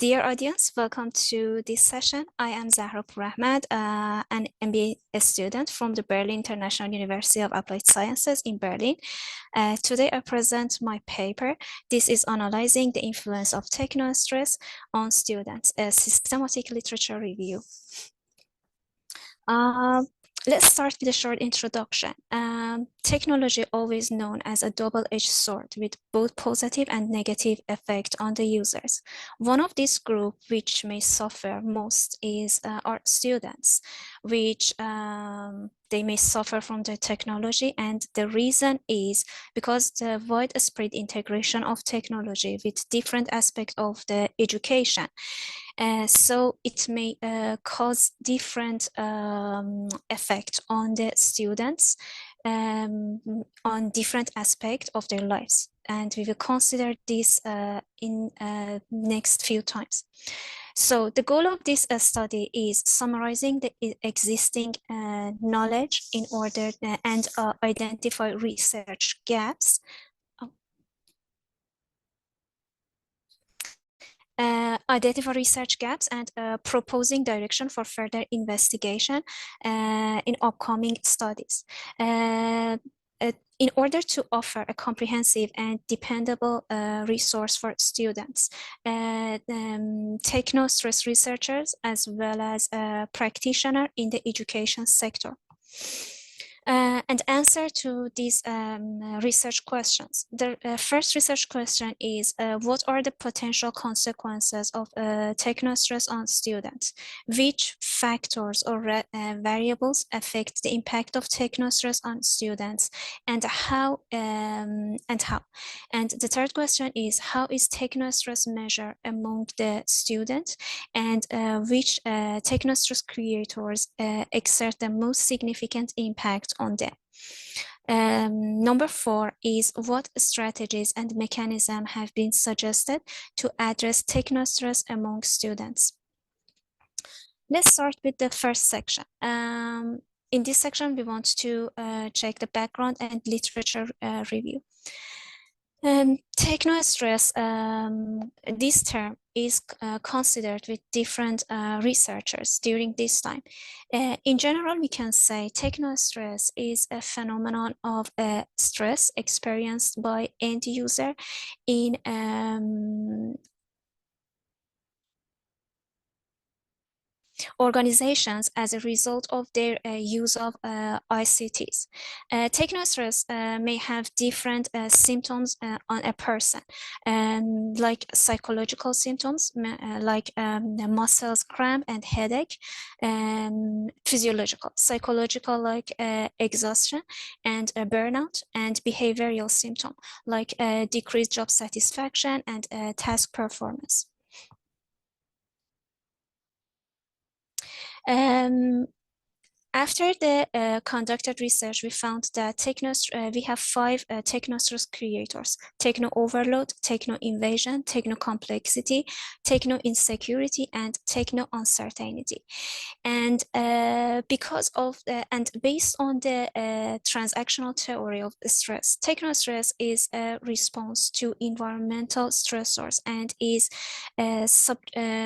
Dear audience, welcome to this session. I am Zahra Pourahmad, an MBA student from the Berlin International University of Applied Sciences in Berlin. Today I present my paper. This is analyzing the influence of technostress on students, a systematic literature review. Let's start with a short introduction. Technology, always known as a double-edged sword with both positive and negative effect on the users. One of this group which may suffer most is our students, which they may suffer from the technology, and the reason is because the widespread integration of technology with different aspects of the education. So it may cause different effect on the students on different aspects of their lives. And we will consider this in next few times. So the goal of this study is summarizing the existing knowledge in order and identify research gaps. Identify research gaps and proposing direction for further investigation in upcoming studies. In order to offer a comprehensive and dependable resource for students, Technostress researchers as well as practitioners in the education sector. And answer to these research questions. The first research question is, what are the potential consequences of technostress on students? Which factors or variables affect the impact of technostress on students, and how? And the third question is, how is technostress measured among the students, and which technostress creators exert the most significant impact on them? Number 4 is, what strategies and mechanisms have been suggested to address technostress among students? Let's start with the first section. In this section, we want to check the background and literature review. Technostress, this term is considered with different researchers during this time. In general, we can say technostress is a phenomenon of stress experienced by end user in organizations as a result of their use of ICTs. Technostress may have different symptoms on a person, like psychological symptoms, like the muscles cramp and headache, physiological, psychological, like exhaustion and burnout, and behavioral symptom like decreased job satisfaction and task performance. After the conducted research, we found that we have 5 technostress creators: techno overload, techno invasion, techno complexity, techno insecurity, and techno uncertainty. And because of and based on the transactional theory of stress, technostress is a response to environmental stressors and is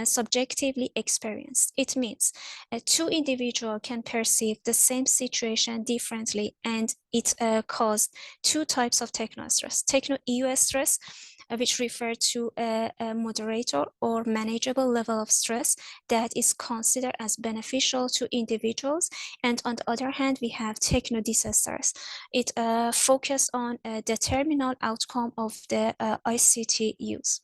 subjectively experienced. It means two individuals can perceive the same situation differently, and it caused 2 types of technostress: techno-EU stress, which refer to a moderator or manageable level of stress that is considered as beneficial to individuals, and on the other hand, we have techno-disastress. It focuses on the terminal outcome of the ICT use.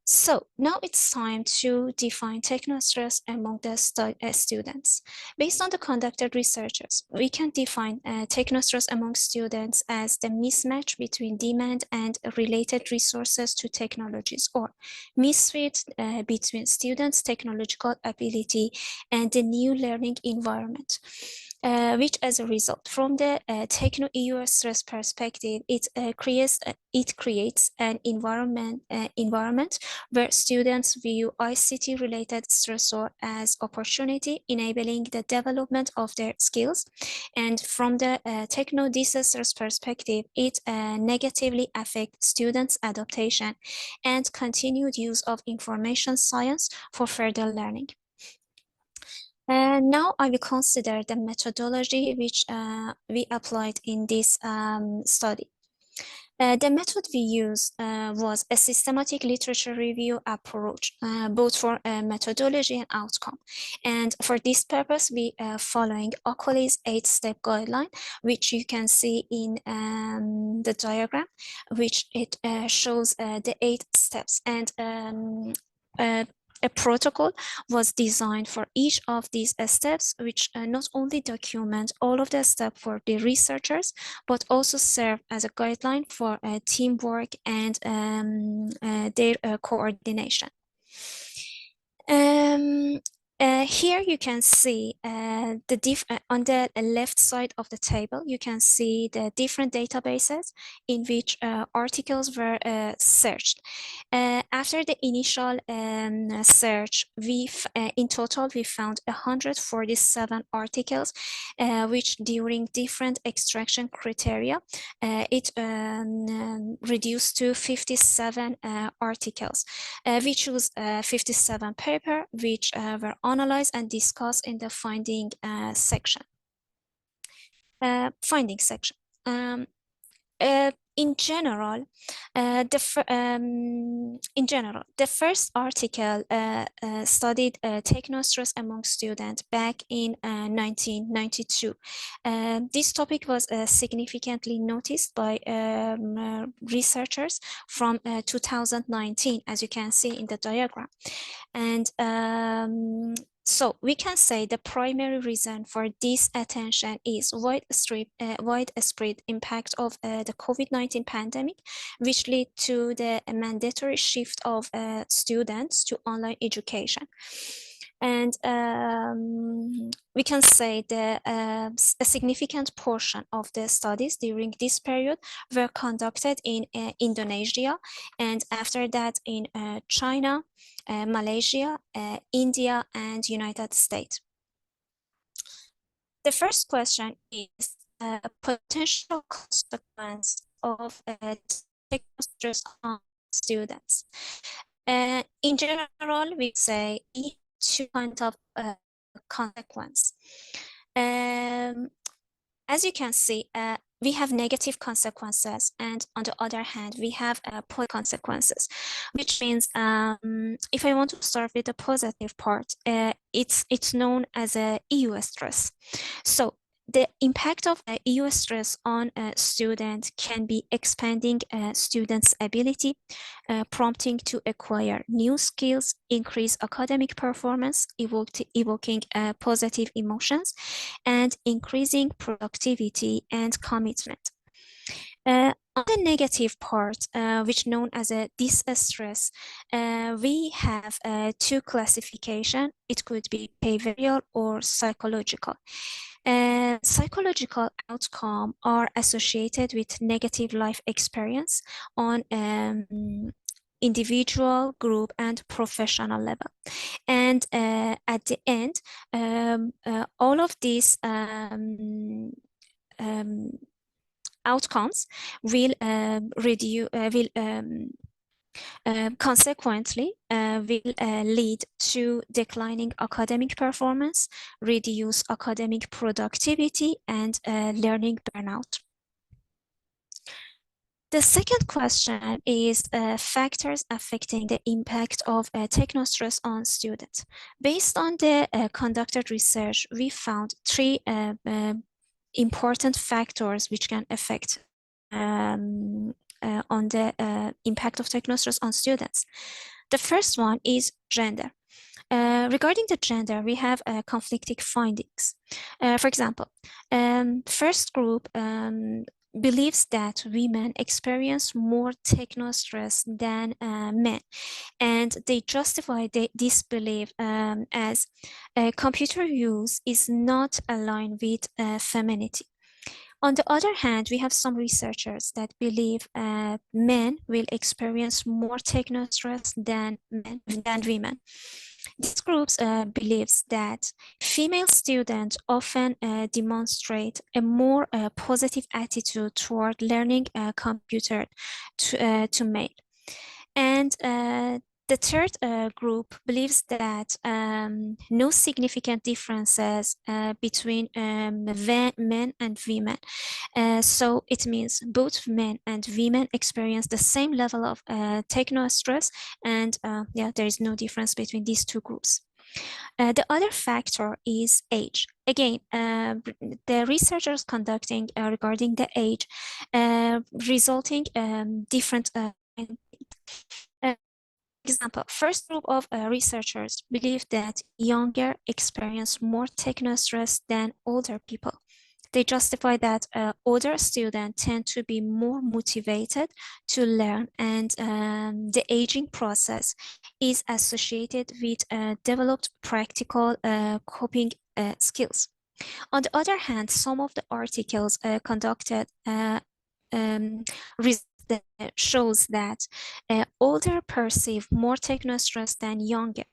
So now it's time to define technostress among the students. Based on the conducted researches, we can define technostress among students as the mismatch between demand and related resources to technologies, or misfit between students' technological ability and the new learning environment. which as a result, from the techno-EU stress perspective, it creates an environment where students view ICT-related stressor as opportunity, enabling the development of their skills. And from the techno-disastrous perspective, it negatively affects students' adaptation and continued use of information science for further learning. Now I will consider the methodology which we applied in this study. The method we used was a systematic literature review approach, both for methodology and outcome. And for this purpose, we are following Okoliâ's 8-step guideline, which you can see in the diagram, which it shows the 8 steps. And a protocol was designed for each of these steps, which not only document all of the steps for the researchers, but also serve as a guideline for teamwork and their coordination. Here you can see on the left side of the table, you can see the different databases in which articles were searched. After the initial search, in total we found 147 articles, which during different extraction criteria, it reduced to 57 articles. We choose 57 papers which were analyzed and discussed in the finding section. In general, the first article studied technostress among students back in 1992. This topic was significantly noticed by researchers from 2019, as you can see in the diagram. And so we can say the primary reason for this attention is widespread impact of the COVID-19 pandemic, which led to the mandatory shift of students to online education. And we can say that a significant portion of the studies during this period were conducted in Indonesia, and after that in China, Malaysia, India, and United States. The first question is a potential consequence of technostress on students. In general, we say two kinds of consequence. As you can see, we have negative consequences, and on the other hand, we have positive consequences, which means if I want to start with the positive part, it's known as a EU stress. So the impact of EU stress on a student can be expanding a student's ability, prompting to acquire new skills, increase academic performance, evoking positive emotions, and increasing productivity and commitment. On the negative part, which known as a distress, we have two classifications. It could be behavioral or psychological. Psychological outcomes are associated with negative life experience on individual, group, and professional level. And at the end, all of these outcomes will consequently will lead to declining academic performance, reduce academic productivity, and learning burnout. The second question is factors affecting the impact of technostress on students. Based on the conducted research, we found three important factors which can affect on the impact of technostress on students. The first one is gender. Regarding the gender, we have conflicting findings. For example, first group, believes that women experience more technostress than men, and they justify this belief as computer use is not aligned with femininity. On the other hand, we have some researchers that believe men will experience more technostress than women. This group believes that female students often demonstrate a more positive attitude toward learning computer to male. And the third group believes that no significant differences between men and women. So it means both men and women experience the same level of technostress, and yeah, there is no difference between these two groups. The other factor is age. Again, the researchers conducting regarding the age resulting different example. First group of researchers believe that younger experience more technostress than older people. They justify that older students tend to be more motivated to learn, and the aging process is associated with developed practical coping skills. On the other hand, some of the articles conducted shows that older perceive more technostress than younger.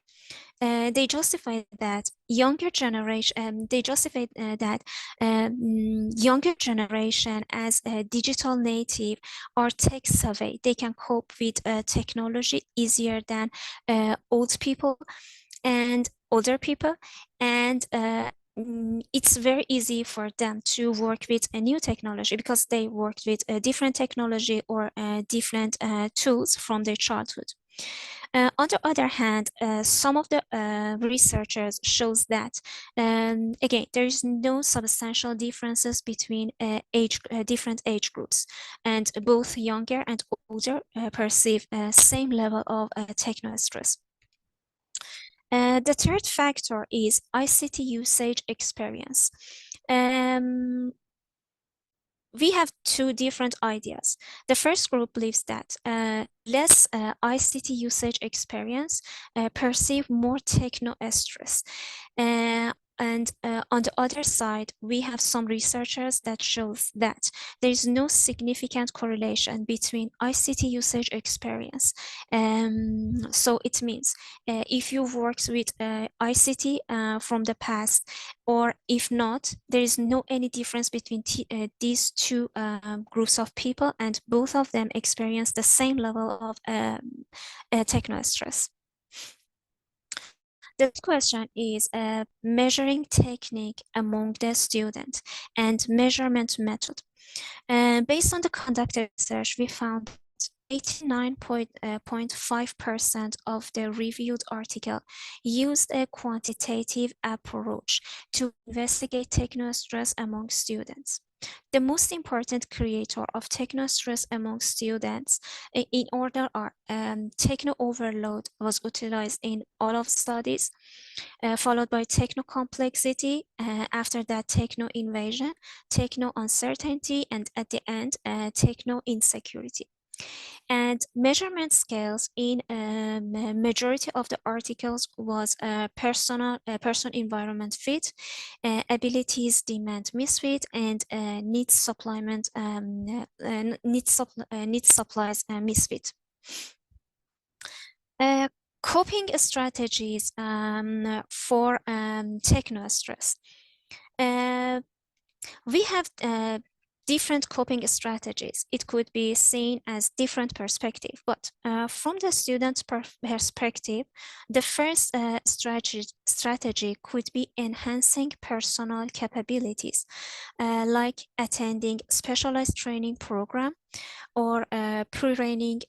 They justify that younger generation. They justify that younger generation as a digital native or tech savvy. They can cope with technology easier than old people and older people, and it's very easy for them to work with a new technology because they worked with a different technology or different tools from their childhood. On the other hand, some of the researchers shows that, again, there is no substantial differences between different age groups, and both younger and older perceive same level of technostress. The third factor is ICT usage experience. We have two different ideas. The first group believes that less ICT usage experience perceive more techno-stress. And on the other side, we have some researchers that shows that there is no significant correlation between ICT usage experience. So it means if you've worked with ICT from the past, or if not, there is no any difference between these two groups of people, and both of them experience the same level of techno-stress. The question is measuring technique among the students and measurement method. Based on the conducted research, we found 89.5% of the reviewed article used a quantitative approach to investigate technostress among students. The most important creator of technostress among students in order are techno overload was utilized in all of studies, followed by techno complexity, after that techno invasion, techno uncertainty, and at the end techno insecurity. And measurement scales in majority of the articles was person environment fit, abilities demand misfit, and needs supplies misfit. Coping strategies for technostress. We have different coping strategies. It could be seen as different perspective, but from the student's perspective, the first strategy could be enhancing personal capabilities, like attending specialized training program, or pre-reading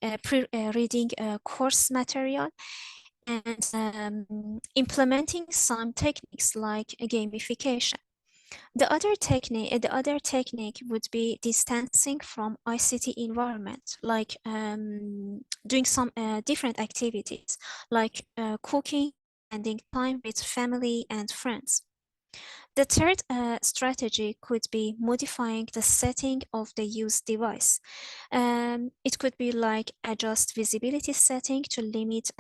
course material, and implementing some techniques like gamification. The other technique would be distancing from ICT environment, like doing some different activities, like cooking, spending time with family and friends. The third strategy could be modifying the setting of the used device. It could be like adjust visibility setting to limit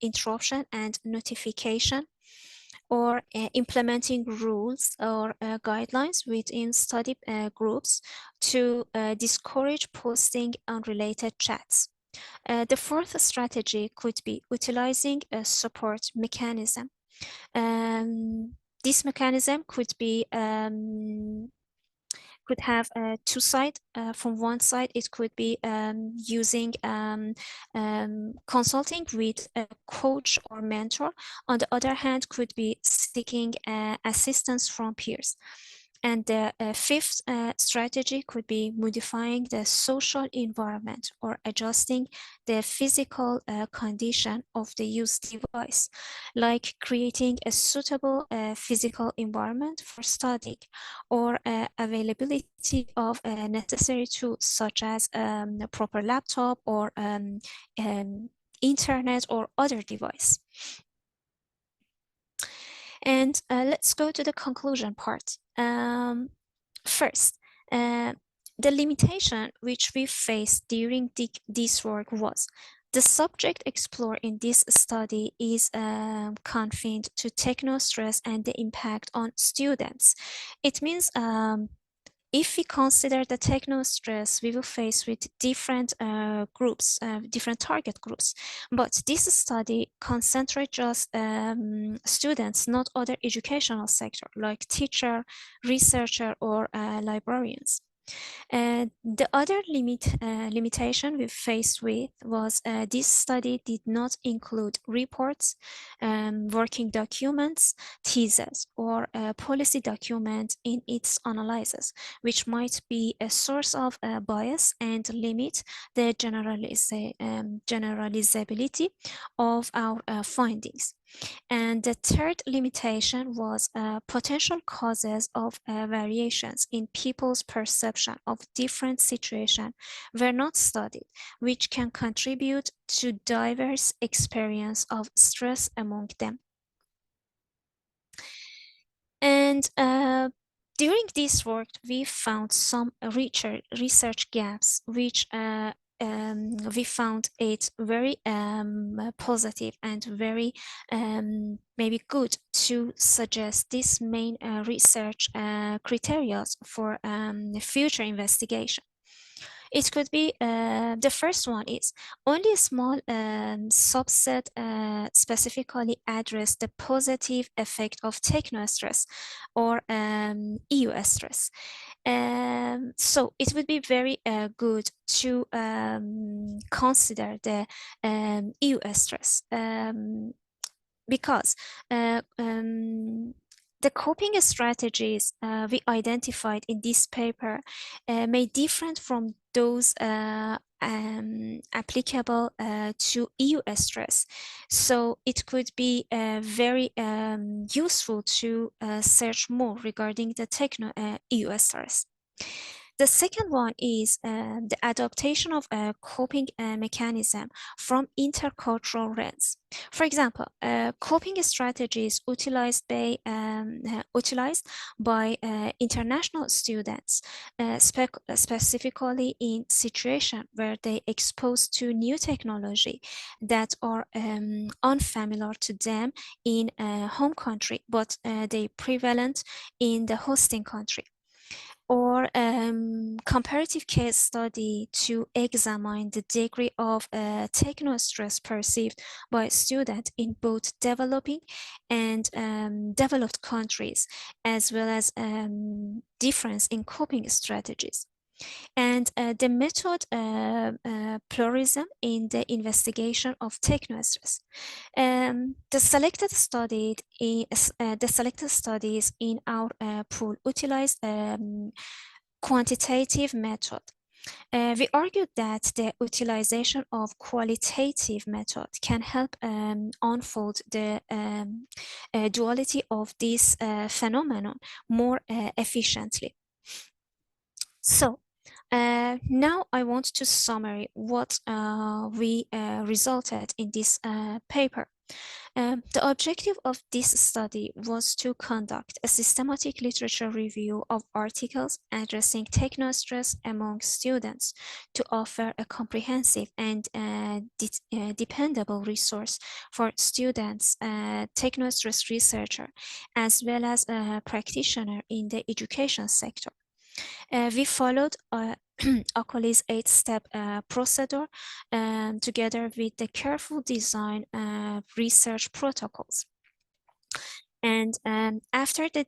interruption and notification, or implementing rules or guidelines within study groups to discourage posting unrelated chats. The fourth strategy could be utilizing a support mechanism. This mechanism could have two sides. From one side, it could be using consulting with a coach or mentor. On the other hand, could be seeking assistance from peers. And the fifth strategy could be modifying the social environment or adjusting the physical condition of the used device, like creating a suitable physical environment for studying, or availability of necessary tools such as a proper laptop or internet or other device. And let's go to the conclusion part. First, the limitation which we faced during this work was the subject explored in this study is confined to technostress and the impact on students. It means if we consider the technostress, we will face with different groups, different target groups. But this study concentrates just students, not other educational sector like teacher, researcher, or librarians. The other limitation we faced with was this study did not include reports, working documents, theses, or policy documents in its analysis, which might be a source of bias and limit the generalizability of our findings. And the third limitation was potential causes of variations in people's perception of different situations were not studied, which can contribute to diverse experience of stress among them. And during this work, we found some research gaps, which we found it very positive and very maybe good to suggest this main research criteria for future investigation. It could be the first one is only a small subset specifically address the positive effect of technostress or EU stress. So it would be very good to consider the EU stress because the coping strategies we identified in this paper may different from those applicable to EU stress. So it could be very useful to search more regarding the EU stress. The second one is the adaptation of a coping mechanism from intercultural lens. For example, coping strategies utilized by international students, specifically in situations where they exposed to new technology that are unfamiliar to them in a home country, but they prevalent in the hosting country. Or comparative case study to examine the degree of technostress perceived by students in both developing and developed countries, as well as difference in coping strategies. And the method pluralism in the investigation of technostress. The selected studies in our pool utilized quantitative method. We argued that the utilization of qualitative method can help unfold the duality of this phenomenon more efficiently. So now I want to summary what we resulted in this paper. The objective of this study was to conduct a systematic literature review of articles addressing technostress among students to offer a comprehensive and dependable resource for students, technostress researcher, as well as a practitioner in the education sector. We followed Okoliâ's 8-step procedure together with the careful design research protocols. And after the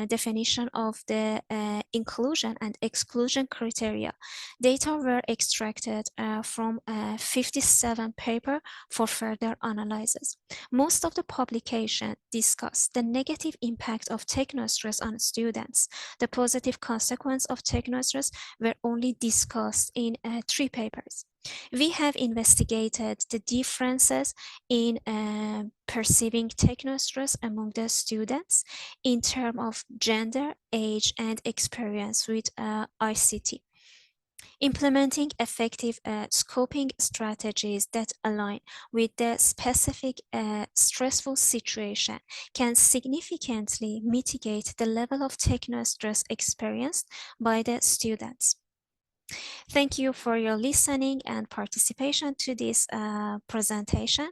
definition of the inclusion and exclusion criteria, data were extracted from 57 papers for further analysis. Most of the publication discussed the negative impact of technostress on students. The positive consequence of technostress were only discussed in 3 papers. We have investigated the differences in perceiving technostress among the students in terms of gender, age, and experience with ICT. Implementing effective scoping strategies that align with the specific stressful situation can significantly mitigate the level of technostress experienced by the students. Thank you for your listening and participation to this presentation.